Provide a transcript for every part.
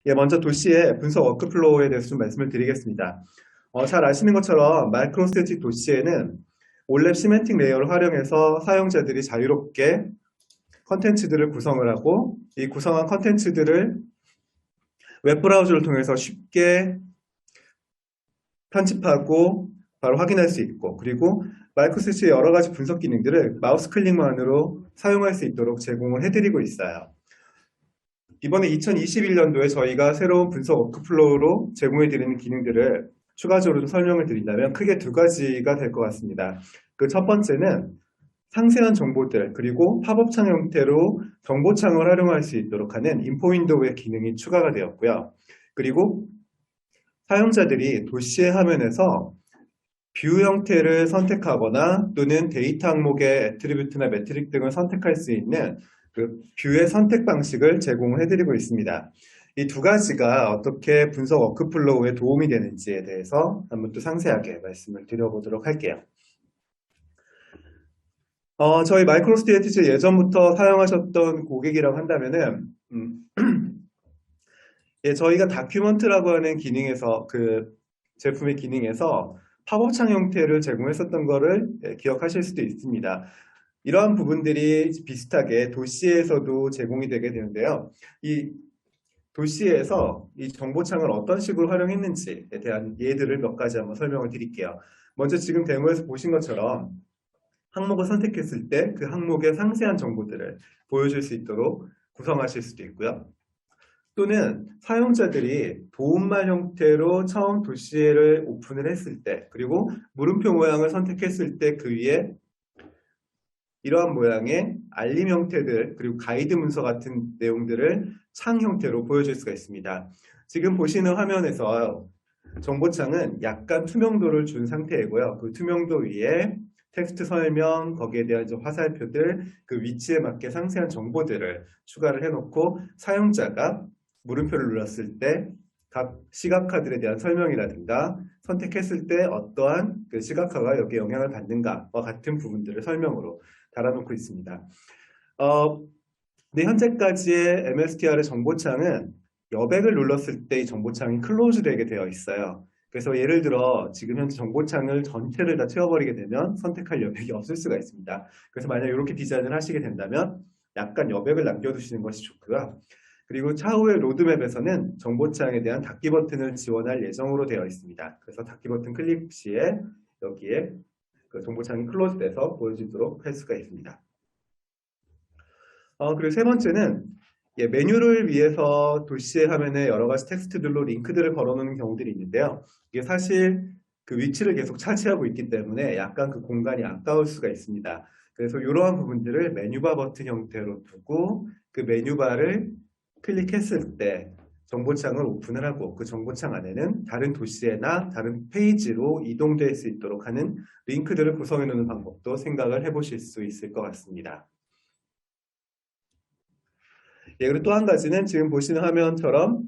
예, 먼저 도시의 분석 워크플로우에 대해서 좀 말씀을 드리겠습니다. 잘 아시는 것처럼 마이크로스태틱 도시에는 올랩 시멘틱 레이어를 활용해서 사용자들이 자유롭게 컨텐츠들을 구성을 하고 이 구성한 컨텐츠들을 웹브라우저를 통해서 쉽게 편집하고 바로 확인할 수 있고, 그리고 마이크로스태틱의 여러 가지 분석 기능들을 마우스 클릭만으로 사용할 수 있도록 제공을 해드리고 있어요. 이번에 2021년도에 저희가 새로운 분석 워크플로우로 제공해드리는 기능들을 추가적으로 좀 설명을 드린다면 크게 두 가지가 될 것 같습니다. 그 첫 번째는 상세한 정보들, 그리고 팝업창 형태로 정보창을 활용할 수 있도록 하는 인포 윈도우의 기능이 추가가 되었고요. 그리고 사용자들이 도시의 화면에서 뷰 형태를 선택하거나 또는 데이터 항목의 애트리뷰트나 매트릭 등을 선택할 수 있는 그 뷰의 선택 방식을 제공을 해드리고 있습니다. 이 두 가지가 어떻게 분석 워크플로우에 도움이 되는지에 대해서 한번 또 상세하게 말씀을 드려보도록 할게요. 저희 마이크로스트래티지 예전부터 사용하셨던 고객이라고 한다면은 예, 저희가 다큐먼트라고 하는 기능에서 그 제품의 기능에서 팝업창 형태를 제공했었던 거를 기억하실 수도 있습니다. 이러한 부분들이 비슷하게 도시에서도 제공이 되게 되는데요. 이 도시에서 이 정보창을 어떤 식으로 활용했는지에 대한 예들을 몇 가지 한번 설명을 드릴게요. 먼저 지금 데모에서 보신 것처럼 항목을 선택했을 때 그 항목의 상세한 정보들을 보여줄 수 있도록 구성하실 수도 있고요. 또는 사용자들이 도움말 형태로 처음 도시를 오픈을 했을 때, 그리고 물음표 모양을 선택했을 때 그 위에 이러한 모양의 알림 형태들, 그리고 가이드 문서 같은 내용들을 창 형태로 보여줄 수가 있습니다. 지금 보시는 화면에서 정보창은 약간 투명도를 준 상태이고요. 그 투명도 위에 텍스트 설명, 거기에 대한 화살표들, 그 위치에 맞게 상세한 정보들을 추가를 해놓고 사용자가 물음표를 눌렀을 때 각 시각카드에 대한 설명이라든가 선택했을 때 어떠한 그 시각화가 여기에 영향을 받는가와 같은 부분들을 설명으로 달아놓고 있습니다. 근데 현재까지의 MSTR의 정보창은 여백을 눌렀을 때 이 정보창이 클로즈 되게 되어 있어요. 그래서 예를 들어 지금 현재 정보창을 전체를 다 채워버리게 되면 선택할 여백이 없을 수가 있습니다. 그래서 만약 이렇게 디자인을 하시게 된다면 약간 여백을 남겨두시는 것이 좋고요. 그리고 차후의 로드맵에서는 정보창에 대한 닫기 버튼을 지원할 예정으로 되어 있습니다. 그래서 닫기 버튼 클릭 시에 여기에 그 정보창이 클로즈돼서 보여지도록 할 수가 있습니다. 그리고 세 번째는 메뉴를 위해서 도시의 화면에 여러 가지 텍스트들로 링크들을 걸어놓는 경우들이 있는데요. 이게 사실 그 위치를 계속 차지하고 있기 때문에 약간 그 공간이 아까울 수가 있습니다. 그래서 이러한 부분들을 메뉴바 버튼 형태로 두고 그 메뉴바를 클릭했을 때 정보창을 오픈을 하고 그 정보창 안에는 다른 도시에나 다른 페이지로 이동될 수 있도록 하는 링크들을 구성해 놓는 방법도 생각을 해보실 수 있을 것 같습니다. 예, 그리고 또 한 가지는 지금 보시는 화면처럼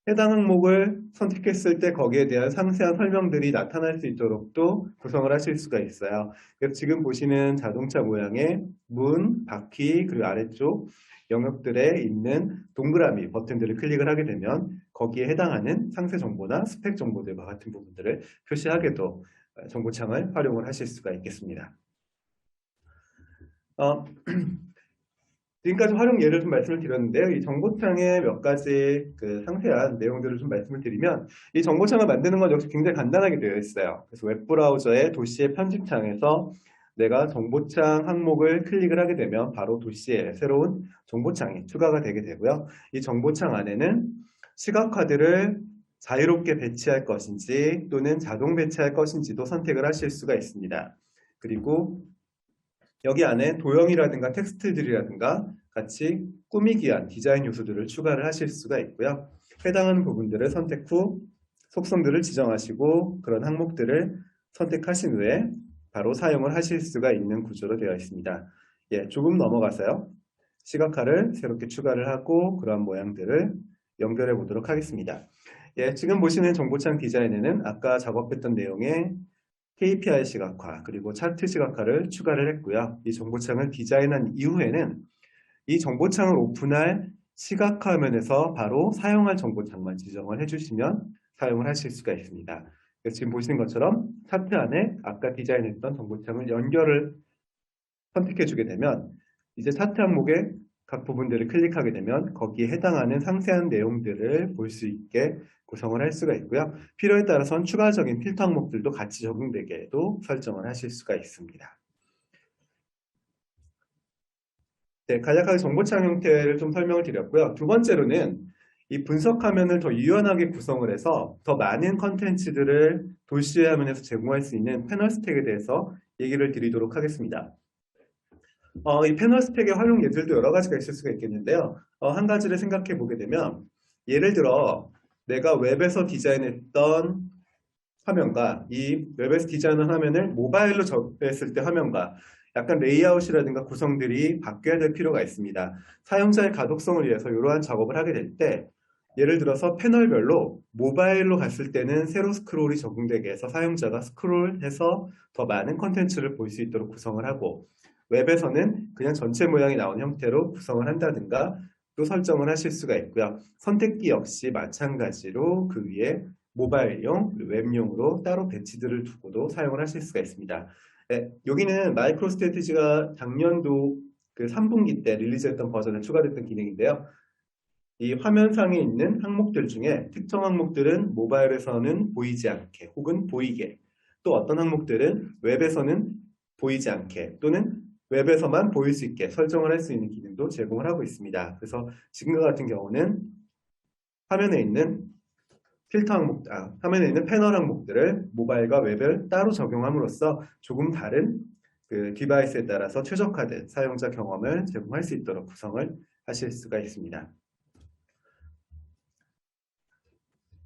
해당 항목을 선택했을 때 거기에 대한 상세한 설명들이 나타날 수 있도록도 구성을 하실 수가 있어요. 그래서 지금 보시는 자동차 모양의 문, 바퀴, 그리고 아래쪽 영역들에 있는 동그라미 버튼들을 클릭을 하게 되면 거기에 해당하는 상세 정보나 스펙 정보들과 같은 부분들을 표시하게도 정보창을 활용을 하실 수가 있겠습니다. 지금까지 활용 예를 좀 말씀을 드렸는데요. 이 정보창의 몇 가지 그 상세한 내용들을 좀 말씀을 드리면 이 정보창을 만드는 건 역시 굉장히 간단하게 되어 있어요. 그래서 웹브라우저의 도시의 편집창에서 내가 정보창 항목을 클릭을 하게 되면 바로 도시에 새로운 정보창이 추가가 되게 되고요. 이 정보창 안에는 시각화들을 자유롭게 배치할 것인지 또는 자동 배치할 것인지도 선택을 하실 수가 있습니다. 그리고 여기 안에 도형이라든가 텍스트들이라든가 같이 꾸미기 위한 디자인 요소들을 추가를 하실 수가 있고요. 해당하는 부분들을 선택 후 속성들을 지정하시고 그런 항목들을 선택하신 후에 바로 사용을 하실 수가 있는 구조로 되어 있습니다. 예, 조금 넘어가서요. 시각화를 새롭게 추가를 하고 그러한 모양들을 연결해 보도록 하겠습니다. 예, 지금 보시는 정보창 디자인에는 아까 작업했던 내용의 KPI 시각화 그리고 차트 시각화를 추가를 했고요. 이 정보창을 디자인한 이후에는 이 정보창을 오픈할 시각 화면에서 바로 사용할 정보창만 지정을 해주시면 사용을 하실 수가 있습니다. 그래서 지금 보시는 것처럼 차트 안에 아까 디자인했던 정보창을 연결을 선택해 주게 되면 이제 차트 항목의 각 부분들을 클릭하게 되면 거기에 해당하는 상세한 내용들을 볼 수 있게 구성을 할 수가 있고요. 필요에 따라서는 추가적인 필터 항목들도 같이 적용되게도 설정을 하실 수가 있습니다. 네, 간략하게 정보창 형태를 좀 설명을 드렸고요. 두 번째로는 이 분석 화면을 더 유연하게 구성을 해서 더 많은 컨텐츠들을 도시의 화면에서 제공할 수 있는 패널 스택에 대해서 얘기를 드리도록 하겠습니다. 이 패널 스택의 활용 예들도 여러 가지가 있을 수가 있겠는데요. 한 가지를 생각해 보게 되면 예를 들어 내가 웹에서 디자인했던 화면과 이 웹에서 디자인한 화면을 모바일로 접했을 때 화면과 약간 레이아웃이라든가 구성들이 바뀌어야 될 필요가 있습니다. 사용자의 가독성을 위해서 이러한 작업을 하게 될 때 예를 들어서 패널별로 모바일로 갔을 때는 세로 스크롤이 적용되게 해서 사용자가 스크롤해서 더 많은 컨텐츠를 볼 수 있도록 구성을 하고 웹에서는 그냥 전체 모양이 나온 형태로 구성을 한다든가 또 설정을 하실 수가 있고요. 선택기 역시 마찬가지로 그 위에 모바일용, 웹용으로 따로 배치들을 두고도 사용을 하실 수가 있습니다. 네, 여기는 마이크로스트래티지가 작년도 그 3분기 때 릴리즈했던 버전에 추가됐던 기능인데요. 이 화면상에 있는 항목들 중에 특정 항목들은 모바일에서는 보이지 않게 혹은 보이게 또 어떤 항목들은 웹에서는 보이지 않게 또는 웹에서만 보일 수 있게 설정을 할 수 있는 기능도 제공을 하고 있습니다. 그래서 지금과 같은 경우는 화면에 있는 화면에 있는 패널 항목들을 모바일과 웹을 따로 적용함으로써 조금 다른 그 디바이스에 따라서 최적화된 사용자 경험을 제공할 수 있도록 구성을 하실 수가 있습니다.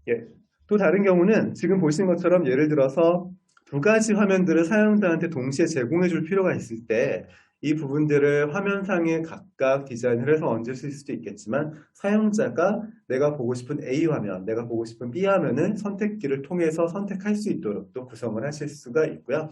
예, 또 다른 경우는 지금 보시는 것처럼 예를 들어서 두 가지 화면들을 사용자한테 동시에 제공해 줄 필요가 있을 때 이 부분들을 화면상에 각각 디자인을 해서 얹을 수 있을 수도 있겠지만 사용자가 내가 보고 싶은 A 화면, 내가 보고 싶은 B 화면을 선택기를 통해서 선택할 수 있도록 또 구성을 하실 수가 있고요.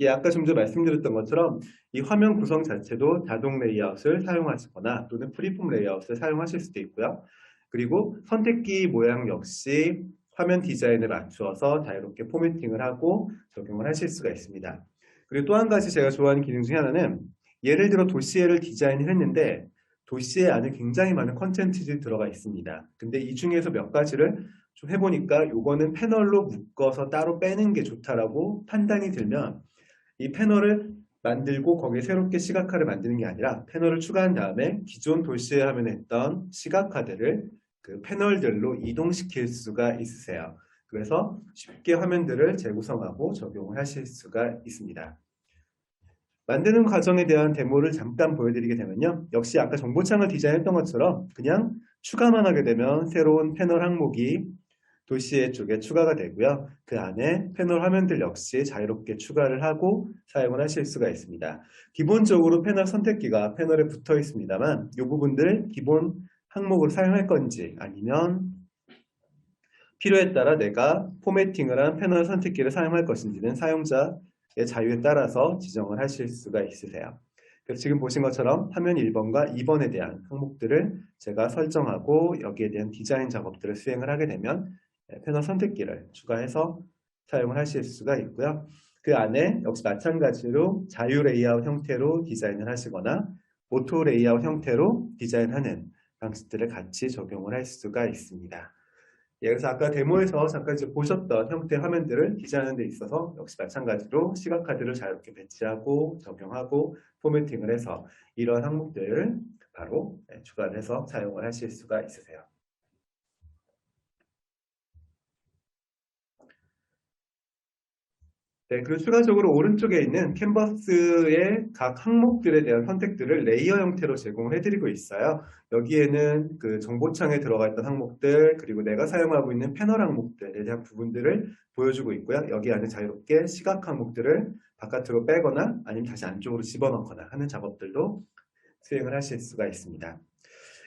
예, 아까 좀 전에 말씀드렸던 것처럼 이 화면 구성 자체도 자동 레이아웃을 사용하시거나 또는 프리폼 레이아웃을 사용하실 수도 있고요. 그리고 선택기 모양 역시 화면 디자인에 맞추어서 자유롭게 포매팅을 하고 적용을 하실 수가 있습니다. 그리고 또 한 가지 제가 좋아하는 기능 중에 하나는 예를 들어 도시에를 디자인을 했는데 도시에 안에 굉장히 많은 컨텐츠들이 들어가 있습니다. 근데 이 중에서 몇 가지를 좀 해보니까 요거는 패널로 묶어서 따로 빼는 게 좋다라고 판단이 들면 이 패널을 만들고 거기에 새롭게 시각화를 만드는 게 아니라 패널을 추가한 다음에 기존 도시에 화면에 했던 시각화들을 그 패널들로 이동시킬 수가 있으세요. 그래서 쉽게 화면들을 재구성하고 적용을 하실 수가 있습니다. 만드는 과정에 대한 데모를 잠깐 보여드리게 되면요. 역시 아까 정보창을 디자인했던 것처럼 그냥 추가만 하게 되면 새로운 패널 항목이 도시의 쪽에 추가가 되고요. 그 안에 패널 화면들 역시 자유롭게 추가를 하고 사용을 하실 수가 있습니다. 기본적으로 패널 선택기가 패널에 붙어 있습니다만 이 부분들 기본 항목으로 사용할 건지 아니면 필요에 따라 내가 포매팅을 한 패널 선택기를 사용할 것인지는 사용자의 자유에 따라서 지정을 하실 수가 있으세요. 그래서 지금 보신 것처럼 화면 1번과 2번에 대한 항목들을 제가 설정하고 여기에 대한 디자인 작업들을 수행을 하게 되면 패널 선택기를 추가해서 사용을 하실 수가 있고요. 그 안에 역시 마찬가지로 자유 레이아웃 형태로 디자인을 하시거나 오토 레이아웃 형태로 디자인하는 방식들을 같이 적용을 할 수가 있습니다. 예, 그래서 아까 데모에서 잠깐 이제 보셨던 형태의 화면들을 디자인하는 데 있어서 역시 마찬가지로 시각카드를 자유롭게 배치하고 적용하고 포매팅을 해서 이런 항목들을 바로 추가를 해서 사용을 하실 수가 있으세요. 네, 그리고 추가적으로 오른쪽에 있는 캔버스의 각 항목들에 대한 선택들을 레이어 형태로 제공을 해드리고 있어요. 여기에는 그 정보창에 들어가 있던 항목들, 그리고 내가 사용하고 있는 패널 항목들에 대한 부분들을 보여주고 있고요. 여기 안에 자유롭게 시각 항목들을 바깥으로 빼거나 아니면 다시 안쪽으로 집어넣거나 하는 작업들도 수행을 하실 수가 있습니다.